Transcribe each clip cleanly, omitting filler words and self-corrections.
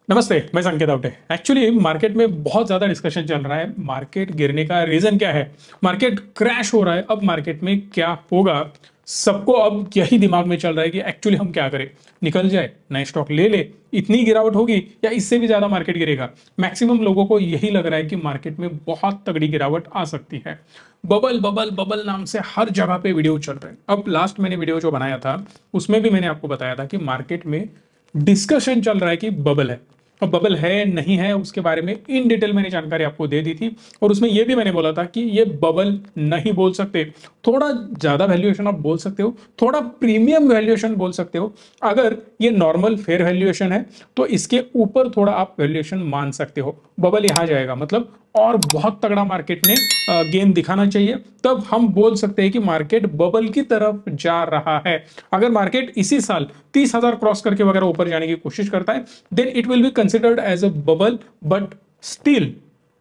नमस्ते, मैं संकेत आवटे। एक्चुअली मार्केट में बहुत ज़्यादा डिस्कशन चल रहा है। मार्केट गिरने का रीज़न क्या है? मार्केट क्रैश हो रहा है। अब मार्केट में क्या होगा? सबको अब यही दिमाग में चल रहा है कि एक्चुअली हम क्या करें? निकल जाए, नए स्टॉक ले ले, इतनी गिरावट होगी या इससे भी ज़्यादा मार्केट गिरेगा? मैक्सिमम लोगों को यही लग रहा है कि मार्केट में बहुत तगड़ी गिरावट आ सकती है। बबल बबल बबल नाम से हर जगह पे वीडियो चल रहे हैं। अब लास्ट मैंने वीडियो जो बनाया था, उसमें भी मैंने आपको बताया था कि मार्केट में डिस्कशन चल रहा है कि बबल है। अब बबल है नहीं है उसके बारे में इन डिटेल मैंने जानकारी आपको दे दी थी, और उसमें यह भी मैंने बोला था कि ये बबल नहीं बोल सकते। थोड़ा ज्यादा वैल्यूएशन आप बोल सकते हो, थोड़ा प्रीमियम वैल्यूएशन बोल सकते हो। अगर ये नॉर्मल फेयर वैल्यूएशन है तो इसके ऊपर थोड़ा आप वैल्यूएशन मान सकते हो। बबल यहां जाएगा मतलब और बहुत तगड़ा मार्केट ने गेन दिखाना चाहिए, तब हम बोल सकते हैं कि मार्केट बबल की तरफ जा रहा है। अगर मार्केट इसी साल 30,000 क्रॉस करके वगैरह ऊपर जाने की कोशिश करता है, then it will be considered as a bubble. But still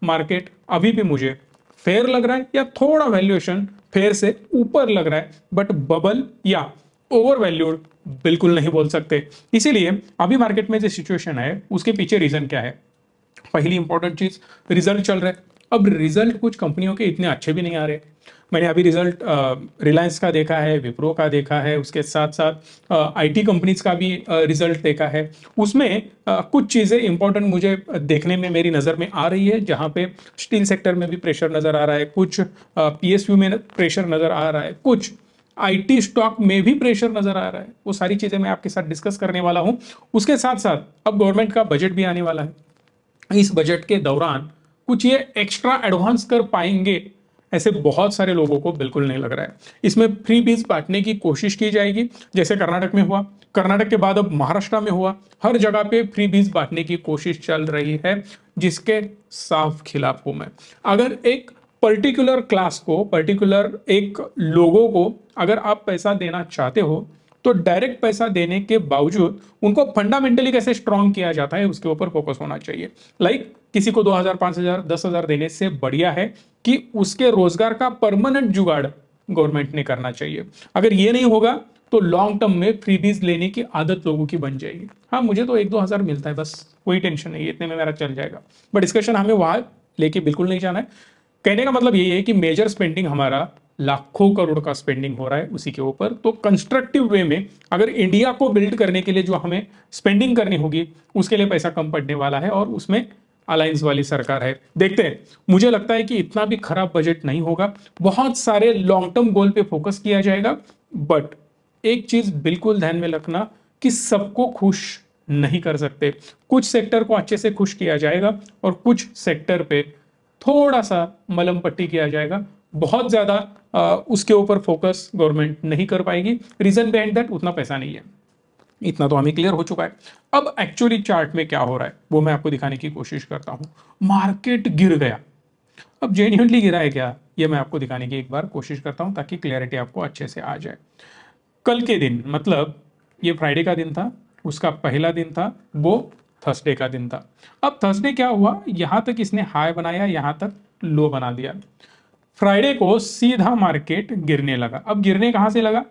market अभी भी मुझे फेयर लग रहा है, या थोड़ा वैल्यूएशन फेयर से ऊपर लग रहा है, बट बबल या ओवर वैल्यूड बिल्कुल नहीं बोल सकते। इसीलिए अभी मार्केट में जो सिचुएशन है उसके पीछे रीजन क्या है? पहली इंपॉर्टेंट चीज, रिजल्ट चल रहा है। अब रिजल्ट कुछ कंपनियों के इतने अच्छे भी नहीं आ रहे। मैंने अभी रिजल्ट रिलायंस का देखा है, विप्रो का देखा है, उसके साथ साथ आईटी कंपनीज का भी रिजल्ट देखा है। उसमें कुछ चीज़ें इंपॉर्टेंट मुझे देखने में मेरी नज़र में आ रही है, जहाँ पे स्टील सेक्टर में भी प्रेशर नज़र आ रहा है, कुछ पीएसयू में प्रेशर नज़र आ रहा है, कुछ आईटी स्टॉक में भी प्रेशर नजर आ रहा है। वो सारी चीजें मैं आपके साथ डिस्कस करने वाला हूं। उसके साथ साथ अब गवर्नमेंट का बजट भी आने वाला है। इस बजट के दौरान कुछ ये एक्स्ट्रा एडवांस कर पाएंगे, ऐसे बहुत सारे लोगों को बिल्कुल नहीं लग रहा है। इसमें फ्री बीज बांटने की कोशिश की जाएगी, जैसे कर्नाटक में हुआ, कर्नाटक के बाद अब महाराष्ट्र में हुआ। हर जगह पे फ्री बीज बांटने की कोशिश चल रही है, जिसके साफ खिलाफ हूं मैं। अगर एक पर्टिकुलर क्लास को, पर्टिकुलर एक लोगों को अगर आप पैसा देना चाहते हो, तो डायरेक्ट पैसा देने के बावजूद उनको फंडामेंटली कैसे स्ट्रांग किया जाता है उसके ऊपर फोकस होना चाहिए। लाइक किसी को 2,000, 5,000, 10,000 देने से बढ़िया है कि उसके रोजगार का परमानेंट जुगाड़ गवर्नमेंट ने करना चाहिए। अगर ये नहीं होगा तो लॉन्ग टर्म में फ्रीबीज लेने की आदत लोगों की बन जाएगी। हाँ, मुझे तो 1-2 हज़ार मिलता है, बस कोई टेंशन नहीं है, इतने में मेरा चल जाएगा। बट डिस्कशन हमें वहां लेके बिल्कुल नहीं जाना है। कहने का मतलब ये है कि मेजर स्पेंडिंग हमारा लाखों करोड़ का स्पेंडिंग हो रहा है उसी के ऊपर। तो कंस्ट्रक्टिव वे में अगर इंडिया को बिल्ड करने के लिए जो हमें स्पेंडिंग करनी होगी, उसके लिए पैसा कम पड़ने वाला है, और उसमें अलायंस वाली सरकार है। देखते हैं, मुझे लगता है कि इतना भी खराब बजट नहीं होगा। बहुत सारे लॉन्ग टर्म गोल पे फोकस किया जाएगा। बट एक चीज बिल्कुल ध्यान में रखना कि सबको खुश नहीं कर सकते। कुछ सेक्टर को अच्छे से खुश किया जाएगा और कुछ सेक्टर पे थोड़ा सा मलम पट्टी किया जाएगा। बहुत ज्यादा उसके ऊपर फोकस गवर्नमेंट नहीं कर पाएगी। रीजन बिहाइंड दैट, उतना पैसा नहीं है। इतना तो हमें क्लियर हो चुका है। अब एक्चुअली चार्ट में क्या हो रहा है वो मैं आपको दिखाने की कोशिश करता हूं। मार्केट गिर गया। अब जेन्युइनली गिरा है क्या, ये मैं आपको दिखाने की एक बार कोशिश करता हूं, ताकि क्लैरिटी आपको अच्छे से आ जाए। कल के दिन, मतलब ये फ्राइडे का दिन था, उसका पहला दिन था, वो थर्सडे का दिन था। अब थर्सडे क्या हुआ, यहां तक इसने हाई बनाया, यहां तक लो बना दिया। फ्राइडे को सीधा मार्केट गिरने लगा। अब गिरने कहां से लगा?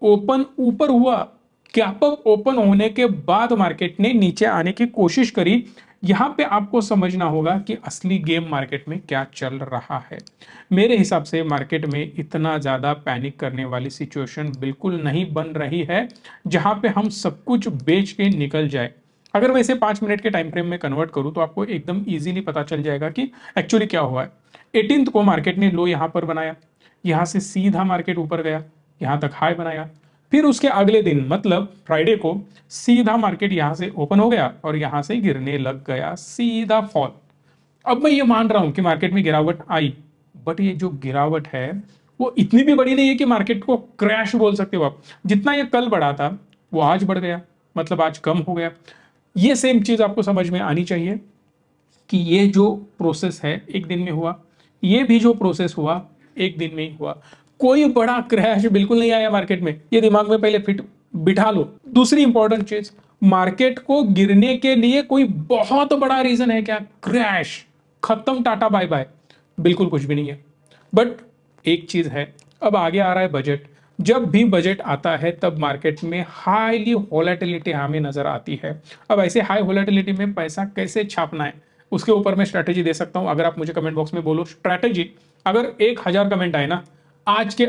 ओपन ऊपर हुआ, गैप अप ओपन होने के बाद मार्केट ने नीचे आने की कोशिश करी। यहां पे आपको समझना होगा कि असली गेम मार्केट में क्या चल रहा है। मेरे हिसाब से मार्केट में इतना ज्यादा पैनिक करने वाली सिचुएशन बिल्कुल नहीं बन रही है, जहां पे हम सब कुछ बेच के निकल जाए। अगर मैं इसे 5 मिनट के टाइम फ्रेम में कन्वर्ट करूं तो आपको एकदम इजीली पता चल जाएगा कि एक्चुअली क्या हुआ है। 18th को मार्केट ने लो यहां पर बनाया, यहां से सीधा मार्केट ऊपर गया, यहां तक हाई बनाया। फिर उसके अगले दिन मतलब फ्राइडे को सीधा मार्केट यहां से ओपन हो गया और यहां से गिरने लग गया, सीधा फॉल। अब मैं ये मान रहा हूं कि मार्केट में गिरावट आई, बट ये जो गिरावट है वो इतनी भी बड़ी नहीं है कि मार्केट को क्रैश बोल सकते हो आप। जितना ये कल बढ़ा था वो आज बढ़ गया, मतलब आज कम हो गया। ये सेम चीज आपको समझ में आनी चाहिए कि ये जो प्रोसेस है एक दिन में हुआ, ये भी जो प्रोसेस हुआ एक दिन में ही हुआ। कोई बड़ा क्रैश बिल्कुल नहीं आया मार्केट में, ये दिमाग में पहले फिट बिठा लो। दूसरी इंपॉर्टेंट चीज, मार्केट को गिरने के लिए कोई बहुत बड़ा रीजन है क्या? क्रैश, खत्म, टाटा बाय बाय, बिल्कुल कुछ भी नहीं है। बट एक चीज है, अब आगे आ रहा है बजट। जब भी बजट आता है तब मार्केट में हाईली वोलेटिलिटी हमें नजर आती है। अब ऐसे हाई वोलेटिलिटी में पैसा कैसे छापना है उसके ऊपर मैं स्ट्रैटेजी दे सकता हूं। अगर आप मुझे कमेंट बॉक्स में बोलो स्ट्रैटेजी, अगर 1000 कमेंट आए ना, आज के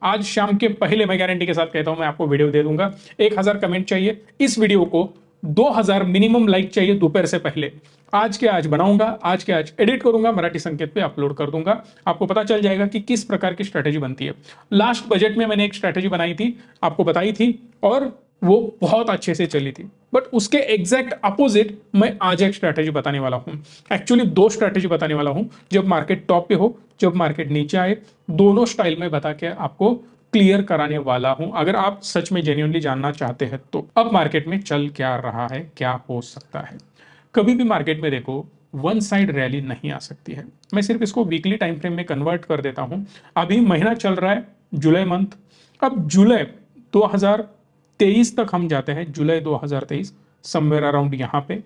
आज शाम के पहले मैं गारंटी के साथ कहता हूं मैं आपको वीडियो दे दूंगा। 1000 कमेंट चाहिए इस वीडियो को, 2000 मिनिमम लाइक चाहिए दोपहर से पहले। आज के आज बनाऊंगा, आज के आज एडिट करूंगा, मराठी संकेत पे अपलोड कर दूंगा। आपको पता चल जाएगा कि किस प्रकार की स्ट्रैटेजी बनती है। लास्ट बजट में मैंने एक स्ट्रैटेजी बनाई थी, आपको बताई थी, और वो बहुत अच्छे से चली थी। बट उसके एग्जैक्ट अपोजिट मैं आज एक स्ट्रैटेजी बताने वाला हूं। एक्चुअली दो स्ट्रैटेजी बताने वाला हूं, जब मार्केट टॉप पे हो, जब मार्केट नीचे आए, दोनों स्टाइल में बता के आपको क्लियर कराने वाला हूं। अगर आप सच में जेन्युइनली जानना चाहते हैं तो अब मार्केट में चल क्या रहा है, क्या हो सकता है। कभी भी मार्केट में देखो वन साइड रैली नहीं आ सकती है। मैं सिर्फ इसको वीकली टाइम फ्रेम में कन्वर्ट कर देता हूं। अभी महीना चल रहा है जुलाई मंथ। अब जुलाई 2023 तक हम जाते हैं, जुलाई 2023 समवेयर अराउंड यहाँ पे।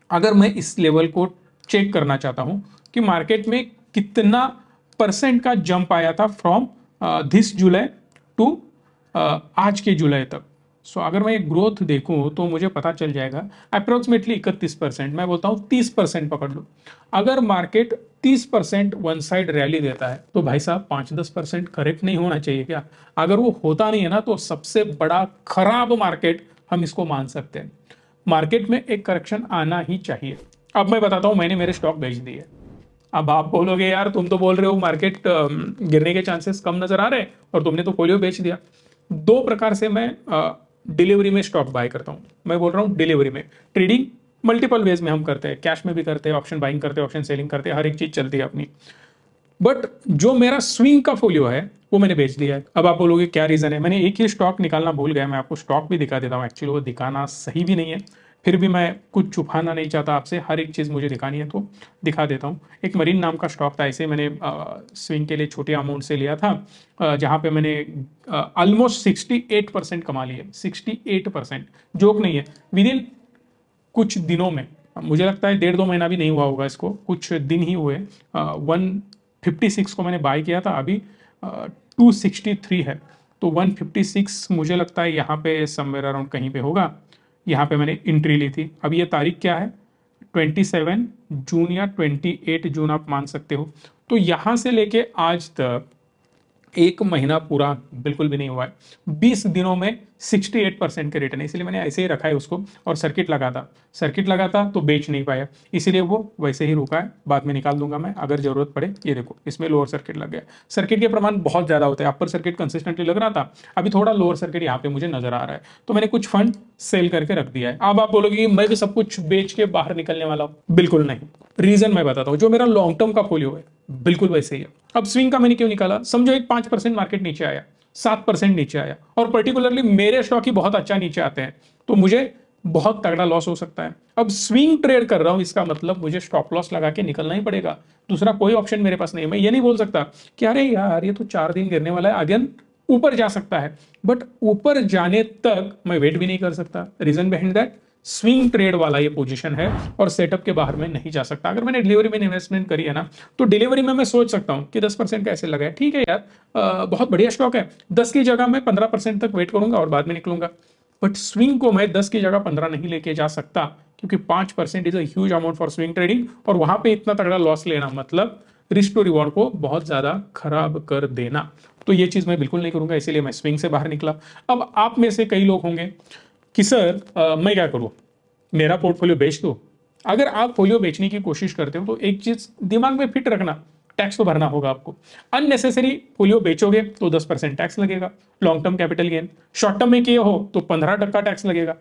अगर मैं इस लेवल को चेक करना चाहता हूं कि मार्केट में कितना परसेंट का जंप आया था फ्रॉम दिस जुलाई टू आज के जुलाई तक। सो अगर मैं एक ग्रोथ देखूं तो मुझे पता चल जाएगा अप्रोक्सीमेटली 31%, मैं बोलता हूं 30% पकड़ लो। अगर मार्केट 30% वन साइड रैली देता है तो भाई साहब 5-10% करेक्ट नहीं होना चाहिए क्या? अगर वो होता नहीं है ना तो सबसे बड़ा खराब मार्केट हम इसको मान सकते हैं। मार्केट में एक करेक्शन आना ही चाहिए। अब मैं बताता हूं मैंने मेरे स्टॉक बेच दिए। अब आप बोलोगे यार तुम तो बोल रहे हो मार्केट गिरने के चांसेस कम नजर आ रहे हैं और तुमने तो पोलियो बेच दिया। दो प्रकार से मैं डिलीवरी में स्टॉक बाय करता हूं। मैं बोल रहा हूं डिलीवरी में, ट्रेडिंग मल्टीपल वेज में हम करते हैं, कैश में भी करते हैं, ऑप्शन बाइंग करते हैं, ऑप्शन सेलिंग करते हैं, हर एक चीज चलती है अपनी। बट जो मेरा स्विंग का फोलियो है वो मैंने बेच दिया है। अब आप बोलोगे क्या रीजन है? मैंने एक ही स्टॉक निकालना भूल गया। मैं आपको स्टॉक भी दिखा देता हूँ, एक्चुअली वो दिखाना सही भी नहीं है, फिर भी मैं कुछ छुपाना नहीं चाहता आपसे, हर एक चीज़ मुझे दिखानी है तो दिखा देता हूँ। एक मरीन नाम का स्टॉक था, ऐसे मैंने स्विंग के लिए छोटे अमाउंट से लिया था, जहाँ पे मैंने ऑलमोस्ट 68% कमा लिया। 68%, जोक नहीं है। विद इन कुछ दिनों में, मुझे लगता है 1.5-2 महीना भी नहीं हुआ होगा इसको, कुछ दिन ही हुए, 156 को मैंने बाय किया था, अभी 263 है। तो 156 मुझे लगता है यहाँ पे समवेयर अराउंड कहीं पे होगा। यहाँ पे मैंने एंट्री ली थी। अब ये तारीख क्या है? 27 जून या 28 जून आप मान सकते हो। तो यहाँ से लेके आज तक 1 महीना पूरा बिल्कुल भी नहीं हुआ है। 20 दिनों में 68% के रिटर्न, इसलिए मैंने ऐसे ही रखा है उसको। और सर्किट लगा था तो बेच नहीं पाया, इसीलिए वो वैसे ही रुका है। बाद में निकाल दूंगा मैं अगर जरूरत पड़े। ये देखो इसमें लोअर सर्किट लग गया। सर्किट के प्रमाण बहुत ज्यादा होते हैं। अपर सर्किट कंसिस्टेंटली लग रहा था, अभी थोड़ा लोअर सर्किट यहाँ पे मुझे नजर आ रहा है, तो मैंने कुछ फंड सेल करके रख दिया है। अब आप बोलोगे कि मैं भी सब कुछ बेच के बाहर निकलने वाला हूं, बिल्कुल नहीं। रीजन मैं बताता हूं, जो मेरा लॉन्ग टर्म का फोलियो है बिल्कुल वैसे ही है। अब स्विंग का मैंने क्यों निकाला? समझो एक 5% मार्केट नीचे आया, 7% नीचे आया, और पर्टिकुलरली मेरे स्टॉक ही बहुत अच्छा नीचे आते हैं, तो मुझे बहुत तगड़ा लॉस हो सकता है। अब स्विंग ट्रेड कर रहा हूं, इसका मतलब मुझे स्टॉप लॉस लगा के निकलना ही पड़ेगा। दूसरा कोई ऑप्शन मेरे पास नहीं है। मैं ये नहीं बोल सकता कि अरे यार ये तो 4 दिन गिरने वाला है, अगेन ऊपर जा सकता है, बट ऊपर जाने तक मैं वेट भी नहीं कर सकता। Reason behind that, swing trade वाला ये पोजीशन है और सेटअप के बाहर में नहीं जा सकता। अगर मैंने डिलीवरी में इन्वेस्टमेंट करी है ना, तो डिलीवरी में मैं सोच सकता हूं कि 10% कैसे लगा है, ठीक है यार, बहुत बढ़िया स्टॉक है, 10 की जगह मैं 15% तक वेट करूंगा और बाद में निकलूंगा। बट स्विंग को मैं 10 की जगह 15 नहीं लेके जा सकता, क्योंकि 5% is a huge amount for swing trading, और वहां पे इतना तगड़ा लॉस लेना मतलब रिस्क टू रिवॉर्ड को बहुत ज्यादा खराब कर देना। तो ये चीज मैं बिल्कुल नहीं करूंगा, इसीलिए मैं स्विंग से बाहर निकला। अब आप में से कई लोग होंगे कि सर मैं क्या करूं, मेरा पोर्टफोलियो बेच दो। अगर आप पोलियो बेचने की कोशिश करते हो तो एक चीज दिमाग में फिट रखना, टैक्स तो भरना होगा आपको। अननेसेसरी पोलियो बेचोगे तो 10% टैक्स लगेगा, long term capital gain. Short term में किए हो तो 15% टैक्स लगेगा।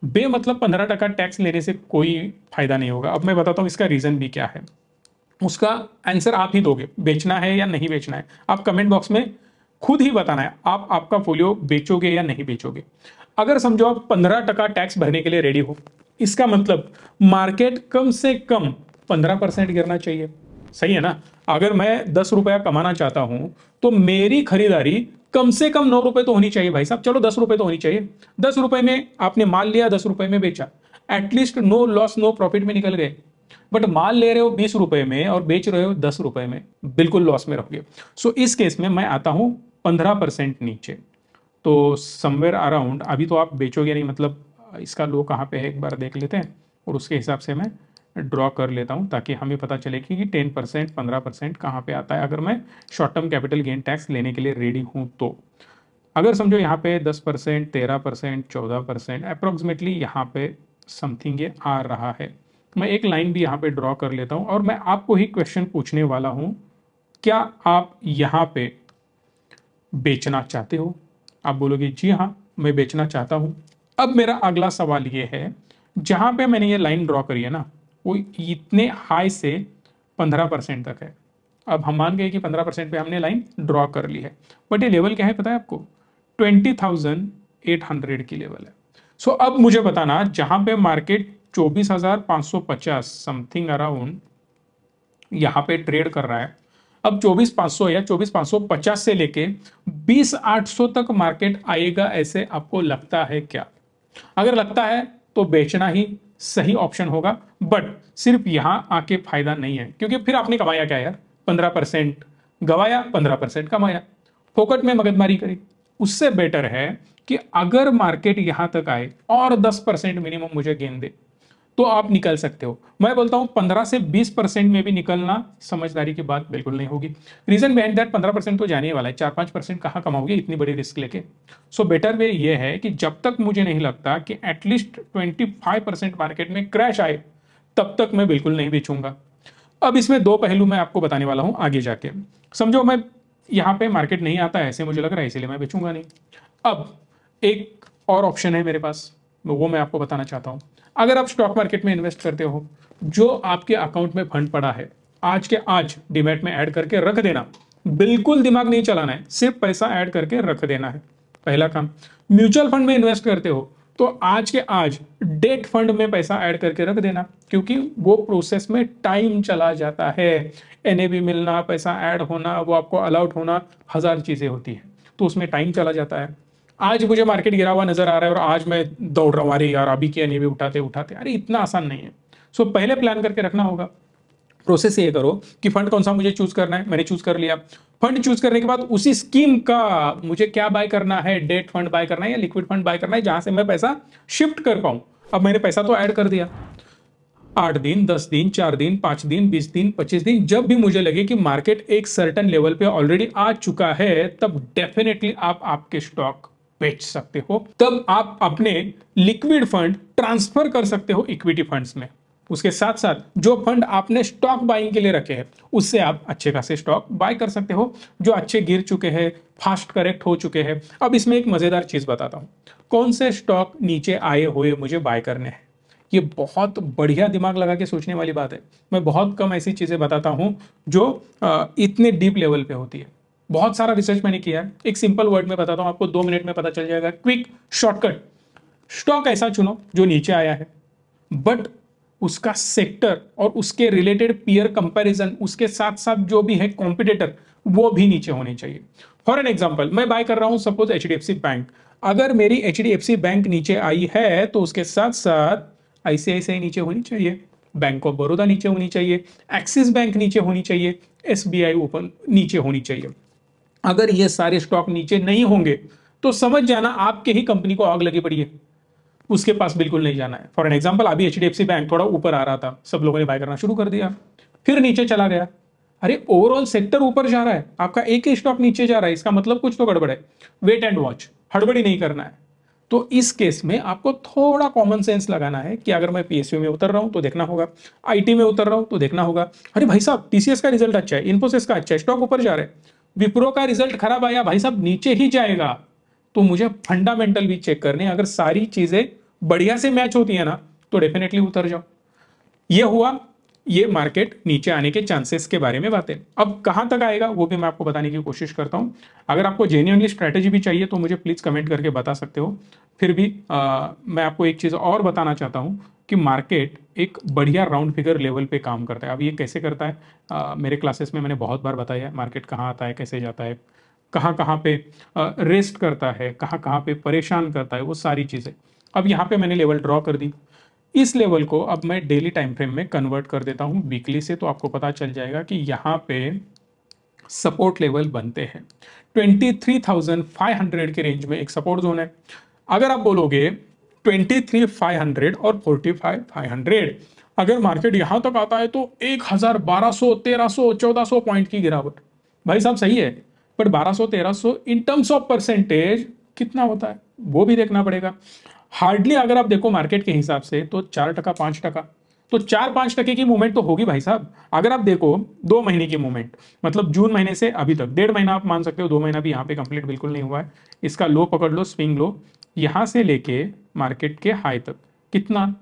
बेमतलब 15% टैक्स लेने से कोई फायदा नहीं होगा। अब मैं बताता हूं इसका रीजन भी क्या है। उसका आंसर आप ही दोगे, बेचना है या नहीं बेचना है। आप कमेंट बॉक्स में खुद ही बताना है, आप आपका पोलियो बेचोगे या नहीं बेचोगे। अगर समझो आप 15% टैक्स भरने के लिए रेडी हो, इसका मतलब मार्केट कम से कम 15% गिरना चाहिए, सही है ना? अगर मैं 10 रुपया कमाना चाहता हूं तो मेरी खरीदारी कम से कम 9 रुपए तो होनी चाहिए भाई साहब। चलो 10 रुपए तो होनी चाहिए। 10 रुपए में आपने माल लिया, 10 रुपए में बेचा, at least no loss no profit में निकल गए। बट माल ले रहे हो 20 रुपए में और बेच रहे हो 10 रुपए में, बिल्कुल लॉस में रहोगे। सो इस केस में मैं आता हूं 15% नीचे, तो समवेयर अराउंड, अभी तो आप बेचोगे नहीं, मतलब इसका लो कहाँ पे है एक बार देख लेते हैं और उसके हिसाब से मैं ड्रॉ कर लेता हूँ ताकि हमें पता चले कि 10% 15% कहाँ पे आता है अगर मैं short term capital gain tax लेने के लिए रेडी हूँ। तो अगर समझो यहाँ पे 10%, 13%, 14% अप्रोक्सीमेटली यहाँ पे समथिंग ये आ रहा है। मैं एक लाइन भी यहाँ पे ड्रॉ कर लेता हूँ और मैं आपको ही क्वेश्चन पूछने वाला हूँ, क्या आप यहाँ पे बेचना चाहते हो? आप बोलोगे जी हाँ, मैं बेचना चाहता हूँ। अब मेरा अगला सवाल ये है, जहां पे मैंने ये लाइन ड्रॉ करी है ना, वो इतने हाई से 15% तक है। अब हम मान गए कि 15% पे हमने लाइन ड्रॉ कर ली है, बट ये लेवल क्या है पता है आपको? 20,800 की लेवल है। सो अब मुझे बताना, जहां पे मार्केट 24,550 समथिंग अराउंड यहाँ पे ट्रेड कर रहा है, अब 24,500 या 24,550 से लेके 20,800 तक मार्केट आएगा, ऐसे आपको लगता है क्या? अगर लगता है तो बेचना ही सही ऑप्शन होगा, बट सिर्फ यहां आके फायदा नहीं है, क्योंकि फिर आपने कमाया क्या यार? 15% गवाया, 15% कमाया, फोकट में मगजमारी करी। उससे बेटर है कि अगर मार्केट यहां तक आए और 10% मिनिमम मुझे गेन दे तो आप निकल सकते हो। मैं बोलता हूं 15 से 20% में भी निकलना समझदारी की बात बिल्कुल नहीं होगी। रीजन बिहाइंड दैट, 15% तो जाने ही वाला है, 4-5% कहां कमाओगे इतनी बड़ी रिस्क लेके? सो बेटर वे ये है कि जब तक मुझे नहीं लगता कि एटलीस्ट 25% मार्केट में क्रैश आए, तब तक मैं बिल्कुल नहीं बेचूंगा। अब इसमें दो पहलू मैं आपको बताने वाला हूं आगे जाके। समझो मैं यहां पे मार्केट नहीं आता ऐसे मुझे लग रहा है, इसीलिए मैं बेचूंगा नहीं। अब एक और ऑप्शन है मेरे पास, वो मैं आपको बताना चाहता हूं। अगर आप स्टॉक मार्केट में इन्वेस्ट करते हो, जो आपके अकाउंट में फंड पड़ा है, आज के आज डीमैट में ऐड करके रख देना। बिल्कुल दिमाग नहीं चलाना है, सिर्फ पैसा ऐड करके रख देना है, पहला काम। म्यूचुअल फंड में इन्वेस्ट करते हो तो आज के आज डेट फंड में पैसा ऐड करके रख देना, क्योंकि वो प्रोसेस में टाइम चला जाता है। एनएबी मिलना, पैसा ऐड होना, वो आपको अलाउट होना, हजार चीजें होती है, तो उसमें टाइम चला जाता है। आज मुझे मार्केट गिरा हुआ नजर आ रहा है और आज मैं दौड़ रहा हूँ, अरे यार अभी के एनएबी उठाते उठाते, अरे इतना आसान नहीं है। सो पहले प्लान करके रखना होगा। प्रोसेस ये करो कि फंड कौन सा मुझे चूज करना है, मैंने चूज कर लिया। फंड चूज करने के बाद उसी स्कीम का मुझे क्या बाय करना है, डेट फंड बाय करना है या लिक्विड फंड बाय करना है, जहां से मैं पैसा शिफ्ट कर पाऊं। अब मैंने पैसा तो ऐड कर दिया, 8 दिन, 10 दिन, 4 दिन, 5 दिन, 20 दिन, 25 दिन, जब भी मुझे लगे कि मार्केट एक सर्टन लेवल पे ऑलरेडी आ चुका है, तब डेफिनेटली आप आपके स्टॉक बेच सकते हो। तब आप अपने लिक्विड फंड ट्रांसफर कर सकते हो इक्विटी फंड्स में। उसके साथ साथ जो फंड आपने स्टॉक बाइंग के लिए रखे हैं, उससे आप अच्छे खासे स्टॉक बाय कर सकते हो जो अच्छे गिर चुके हैं, फास्ट करेक्ट हो चुके हैं। अब इसमें एक मजेदार चीज बताता हूं, कौन से स्टॉक नीचे आए हुए मुझे बाय करने हैं। ये बहुत बढ़िया दिमाग लगा के सोचने वाली बात है। मैं बहुत कम ऐसी चीजें बताता हूं जो इतने डीप लेवल पे होती है। बहुत सारा रिसर्च मैंने किया है, एक सिंपल वर्ड में बताता हूं आपको, 2 मिनट में पता चल जाएगा, क्विक शॉर्टकट। स्टॉक ऐसा चुनो जो नीचे आया है, बट उसका सेक्टर और उसके रिलेटेड पीयर कंपैरिजन, उसके साथ साथ जो भी है कॉम्पिटिटर, वो भी नीचे होने चाहिए। फॉर एन एग्जांपल, मैं बाय कर रहा हूं सपोज एचडीएफसी बैंक। अगर मेरी एचडीएफसी बैंक नीचे आई है तो उसके साथ साथ आईसीआईसीआई नीचे होनी चाहिए, बैंक ऑफ बड़ौदा नीचे होनी चाहिए, एक्सिस बैंक नीचे होनी चाहिए, एसबीआई ओपन नीचे होनी चाहिए। अगर ये सारे स्टॉक नीचे नहीं होंगे तो समझ जाना आपके ही कंपनी को आग लगी पड़ी है, उसके पास बिल्कुल नहीं जाना है। फॉर एन एग्जांपल, अभी एचडीएफसी बैंक थोड़ा ऊपर आ रहा था, सब लोगों ने बाय करना शुरू कर दिया, फिर नीचे चला गया। अरे ओवरऑल सेक्टर ऊपर जा रहा है, आपका एक ही स्टॉक नीचे जा रहा है, इसका मतलब कुछ तो गड़बड़ है। वेट एंड वॉच, हड़बड़ी नहीं करना है। तो इस केस में आपको थोड़ा कॉमन सेंस लगाना है कि अगर मैं पीएसयू में उतर रहा हूं तो देखना होगा, आईटी में उतर रहा हूं तो देखना होगा, अरे भाई साहब टीसीएस का रिजल्ट अच्छा है, इन्फोसिस का अच्छा है, स्टॉक ऊपर जा रहे हैं, विप्रो का रिजल्ट खराब आया, भाई साहब नीचे ही जाएगा। तो मुझे फंडामेंटल भी चेक करने, अगर सारी चीजें बढ़िया से मैच होती है ना, तो डेफिनेटली उतर जाओ। ये हुआ ये मार्केट नीचे आने के चांसेस के बारे में बातें। अब कहां तक आएगा वो भी मैं आपको बताने की कोशिश करता हूं। अगर आपको जेन्युइनली स्ट्रेटेजी भी चाहिए तो मुझे प्लीज कमेंट करके बता सकते हो। फिर भी मैं आपको एक चीज और बताना चाहता हूं कि मार्केट एक बढ़िया राउंड फिगर लेवल पे काम करता है। अब ये कैसे करता है, मेरे क्लासेस में मैंने बहुत बार बताया है, मार्केट कहाँ आता है, कैसे जाता है, कहाँ कहाँ पे रेस्ट करता है, कहाँ कहाँ पे परेशान करता है, वो सारी चीज़ें। अब यहाँ पे मैंने लेवल ड्रॉ कर दी, इस लेवल को अब मैं डेली टाइम फ्रेम में कन्वर्ट कर देता हूँ वीकली से, तो आपको पता चल जाएगा कि यहाँ पे सपोर्ट लेवल बनते हैं। 23,500 के रेंज में एक सपोर्ट जोन है। अगर आप बोलोगे 23,500 और 45,500, अगर मार्केट यहां तक आता है तो 1,1200, 1300, 1400 पॉइंट की गिरावट, भाई साहब सही है, but 1200 1300 in terms of percentage कितना होता है वो भी देखना पड़ेगा। हार्डली अगर आप देखो मार्केट के हिसाब से तो 4% 5%, तो 4-5% की मूवमेंट तो होगी भाई साहब। अगर आप देखो 2 महीने की मूवमेंट, मतलब जून महीने से अभी तक 1.5 महीना आप मान सकते हो, 2 महीना भी यहाँ पे कंप्लीट बिल्कुल नहीं हुआ है। इसका लो पकड़ लो, स्विंग लो, यहां से लेके मार्केट के हाई तक कितना,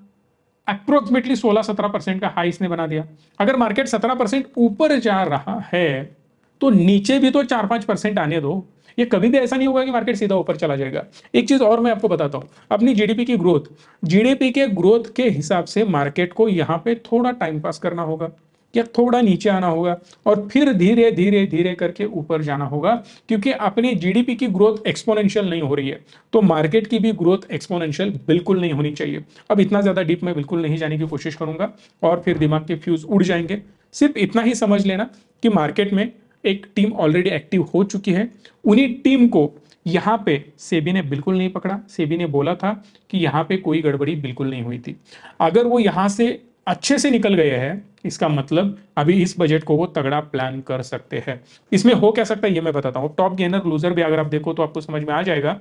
अप्रोक्सीमेटली 16-17% का हाई इसने बना दिया। अगर मार्केट 17% ऊपर जा रहा है तो नीचे भी तो 4-5% आने दो। ये कभी भी ऐसा नहीं होगा कि मार्केट सीधा ऊपर चला जाएगा। एक चीज और मैं आपको बताता हूं, अपनी जीडीपी की ग्रोथ, जीडीपी के ग्रोथ के हिसाब से मार्केट को यहां पे थोड़ा टाइम पास करना होगा या थोड़ा नीचे आना होगा और फिर धीरे धीरे धीरे करके ऊपर जाना होगा, क्योंकि अपनी जीडीपी की ग्रोथ एक्सपोनेंशियल नहीं हो रही है तो मार्केट की भी ग्रोथ एक्सपोनेंशियल बिल्कुल नहीं होनी चाहिए। अब इतना ज्यादा डीप में बिल्कुल नहीं जाने की कोशिश करूंगा और फिर दिमाग के फ्यूज उड़ जाएंगे। सिर्फ इतना ही समझ लेना कि मार्केट में एक टीम ऑलरेडी एक्टिव हो चुकी है, उन्हीं टीम को यहां पे सेबी ने बिल्कुल नहीं पकड़ा। सेबी ने बोला था कि यहां पे कोई गड़बड़ी बिल्कुल नहीं हुई थी। अगर वो यहां से अच्छे से निकल गए हैं, इसका मतलब अभी इस बजट को वो तगड़ा प्लान कर सकते हैं। इसमें हो क्या सकता है ये मैं बताता हूं। टॉप गेनर लूजर भी अगर आप देखो तो आपको समझ में आ जाएगा।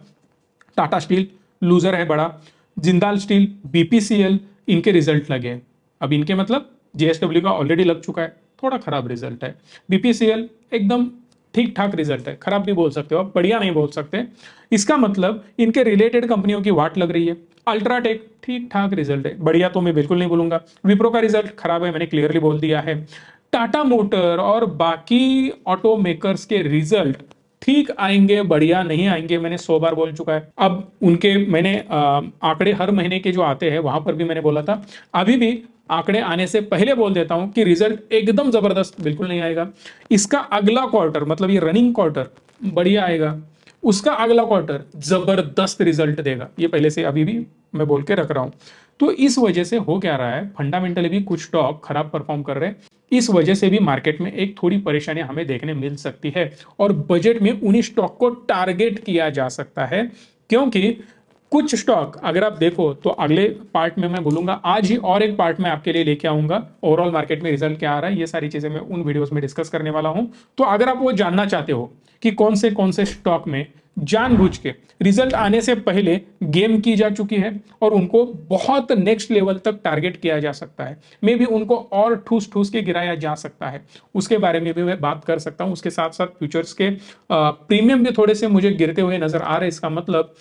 टाटा स्टील लूजर है बड़ा, जिंदाल स्टील, बीपीसीएल, इनके रिजल्ट लगे। अब इनके मतलब जेएसडब्ल्यू का ऑलरेडी लग चुका है, थोड़ा खराब रिजल्ट है। बीपीसीएल एकदम ठीक ठाक रिजल्ट है, खराब भी बोल सकते हो आप, बढ़िया नहीं बोल सकते। इसका मतलब इनके रिलेटेड कंपनियों की वाट लग रही है। अल्ट्राटेक ठीक ठाक रिजल्ट है, बढ़िया तो मैं बिल्कुल नहीं बोलूंगा। विप्रो का रिजल्ट खराब है, मैंने क्लियरली बोल दिया है। टाटा मोटर और बाकी ऑटो मेकर्स के रिजल्ट ठीक आएंगे, बढ़िया नहीं आएंगे, मैंने 100 बार बोल चुका है। अब उनके मैंने आंकड़े हर महीने के जो आते हैं वहां पर भी मैंने बोला था, अभी भी आंकड़े आने से पहले बोल देता हूं कि रिजल्ट एकदम जबरदस्त बिल्कुल नहीं आएगा। इसका अगला क्वार्टर, मतलब ये रनिंग क्वार्टर बढ़िया आएगा, उसका अगला क्वार्टर जबरदस्त रिजल्ट देगा, ये पहले से अभी भी मैं बोल के रख रहा हूं। तो इस वजह से हो क्या रहा है, फंडामेंटली भी कुछ स्टॉक खराब परफॉर्म कर रहे हैं। इस वजह से भी मार्केट में एक थोड़ी परेशानी हमें देखने मिल सकती है और बजट में उन्हीं स्टॉक को टारगेट किया जा सकता है, क्योंकि कुछ स्टॉक अगर आप देखो तो अगले पार्ट में मैं बोलूंगा, आज ही और एक पार्ट में आपके लिए लेके आऊंगा, ओवरऑल मार्केट में रिजल्ट क्या आ रहा है, ये सारी चीजें मैं उन वीडियोस में डिस्कस करने वाला हूं। तो अगर आप वो जानना चाहते हो कि कौन से स्टॉक में जानबूझ के रिजल्ट आने से पहले गेम की जा चुकी है और उनको बहुत नेक्स्ट लेवल तक टारगेट किया जा सकता है, मे भी उनको और ठूस ठूस के गिराया जा सकता है, उसके बारे में भी मैं बात कर सकता हूं। उसके साथ साथ फ्यूचर्स के प्रीमियम भी थोड़े से मुझे गिरते हुए नजर आ रहे हैं, इसका मतलब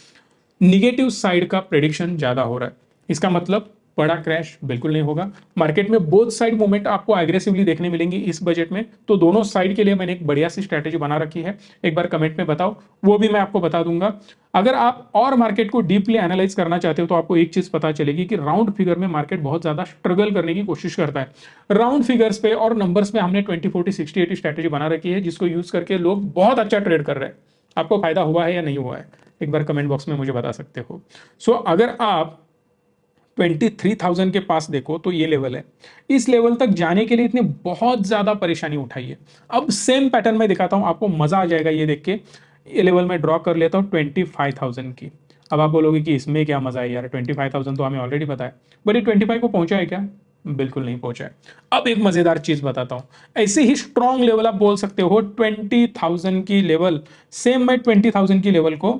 निगेटिव साइड का प्रेडिक्शन ज्यादा हो रहा है। इसका मतलब बड़ा क्रैश बिल्कुल नहीं होगा। मार्केट में बोथ साइड मूवमेंट आपको एग्रेसिवली देखने मिलेंगी इस बजट में, तो दोनों साइड के लिए मैंने एक बढ़िया सी स्ट्रैटेजी बना रखी है। एक बार कमेंट में बताओ, वो भी मैं आपको बता दूंगा। अगर आप और मार्केट को डीपली एनालाइज करना चाहते हो तो आपको एक चीज पता चलेगी कि राउंड फिगर में मार्केट बहुत ज्यादा स्ट्रगल करने की कोशिश करता है। राउंड फिगर्स पे और नंबर्स पे हमने 20 40 60 80 स्ट्रैटेजी बना रखी है, जिसको यूज करके लोग बहुत अच्छा ट्रेड कर रहे हैं। आपको फायदा हुआ है या नहीं हुआ है, एक बार कमेंट बॉक्स में मुझे बता सकते हो। सो अगर आप 23,000 के पास देखो तो ये लेवल है, इस लेवल तक जाने के लिए इतने बहुत ज्यादा परेशानी उठाई है। अब सेम पैटर्न में दिखाता हूं आपको, मजा आ जाएगा ये देख के। ये लेवल में ड्रॉ कर लेता हूं 25,000 की। अब आप बोलोगे कि इसमें क्या मजा है यार, 25,000 तो हमें ऑलरेडी पता है, बट ये 25 को पहुंचा है क्या? बिल्कुल नहीं पहुंचा है। अब एक मजेदार चीज बताता हूं, ऐसे ही स्ट्रॉन्ग लेवल आप बोल सकते हो 20,000 की लेवल, सेम मैं 20,000 की लेवल को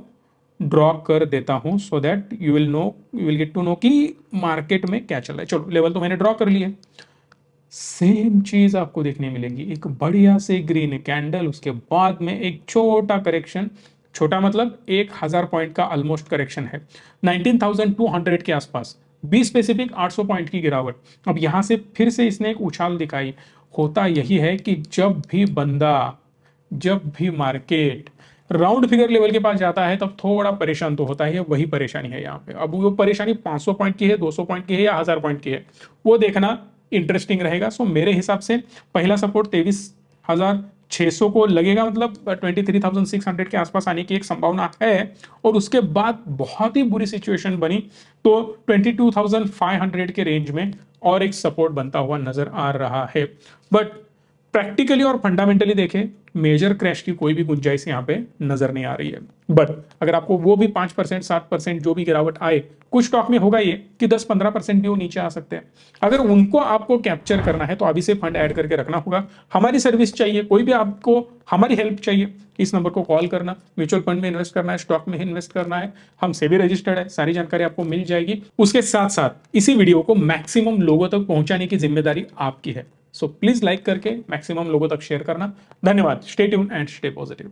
ड्रॉ कर देता हूं, so that you will get to know कि मार्केट में क्या चल रहा है। चलो लेवल तो मैंने ड्रॉ कर लिया, सेम चीज आपको देखने मिलेगी, एक बढ़िया से ग्रीन कैंडल, उसके बाद में एक छोटा करेक्शन, छोटा मतलब 1,000 पॉइंट का ऑलमोस्ट करेक्शन है, 19,200 के आसपास, बी स्पेसिफिक 800 पॉइंट की गिरावट। अब यहां से फिर से इसने एक उछाल दिखाई। होता यही है कि जब भी मार्केट राउंड फिगर लेवल के पास जाता है तब थोड़ा परेशान तो होता है, वही परेशानी है यहाँ पे। अब वो परेशानी 500 पॉइंट की है, 200 पॉइंट की है या 1000 पॉइंट की है, वो देखना इंटरेस्टिंग रहेगा। सो मेरे हिसाब से पहला सपोर्ट 23,600 को लगेगा, मतलब 23,600 के आसपास आने की एक संभावना है। और उसके बाद बहुत ही बुरी सिचुएशन बनी तो 22,500 के रेंज में और एक सपोर्ट बनता हुआ नजर आ रहा है। बट प्रैक्टिकली और फंडामेंटली देखें, मेजर क्रैश की कोई भी गुंजाइश यहाँ पे नजर नहीं आ रही है। बट अगर आपको वो भी 5% 7% जो भी गिरावट आए, कुछ स्टॉक में होगा ये कि 10-15% भी वो नीचे आ सकते हैं। अगर उनको आपको कैप्चर करना है तो अभी से फंड ऐड करके रखना होगा। हमारी सर्विस चाहिए, कोई भी आपको हमारी हेल्प चाहिए, इस नंबर को कॉल करना। म्यूचुअल फंड में इन्वेस्ट करना है, स्टॉक में इन्वेस्ट करना है, हम सेबी रजिस्टर्ड है, सारी जानकारी आपको मिल जाएगी। उसके साथ साथ इसी वीडियो को मैक्सिमम लोगों तक पहुंचाने की जिम्मेदारी आपकी है। सो प्लीज लाइक करके मैक्सिमम लोगों तक शेयर करना। धन्यवाद। Stay tune and stay positive.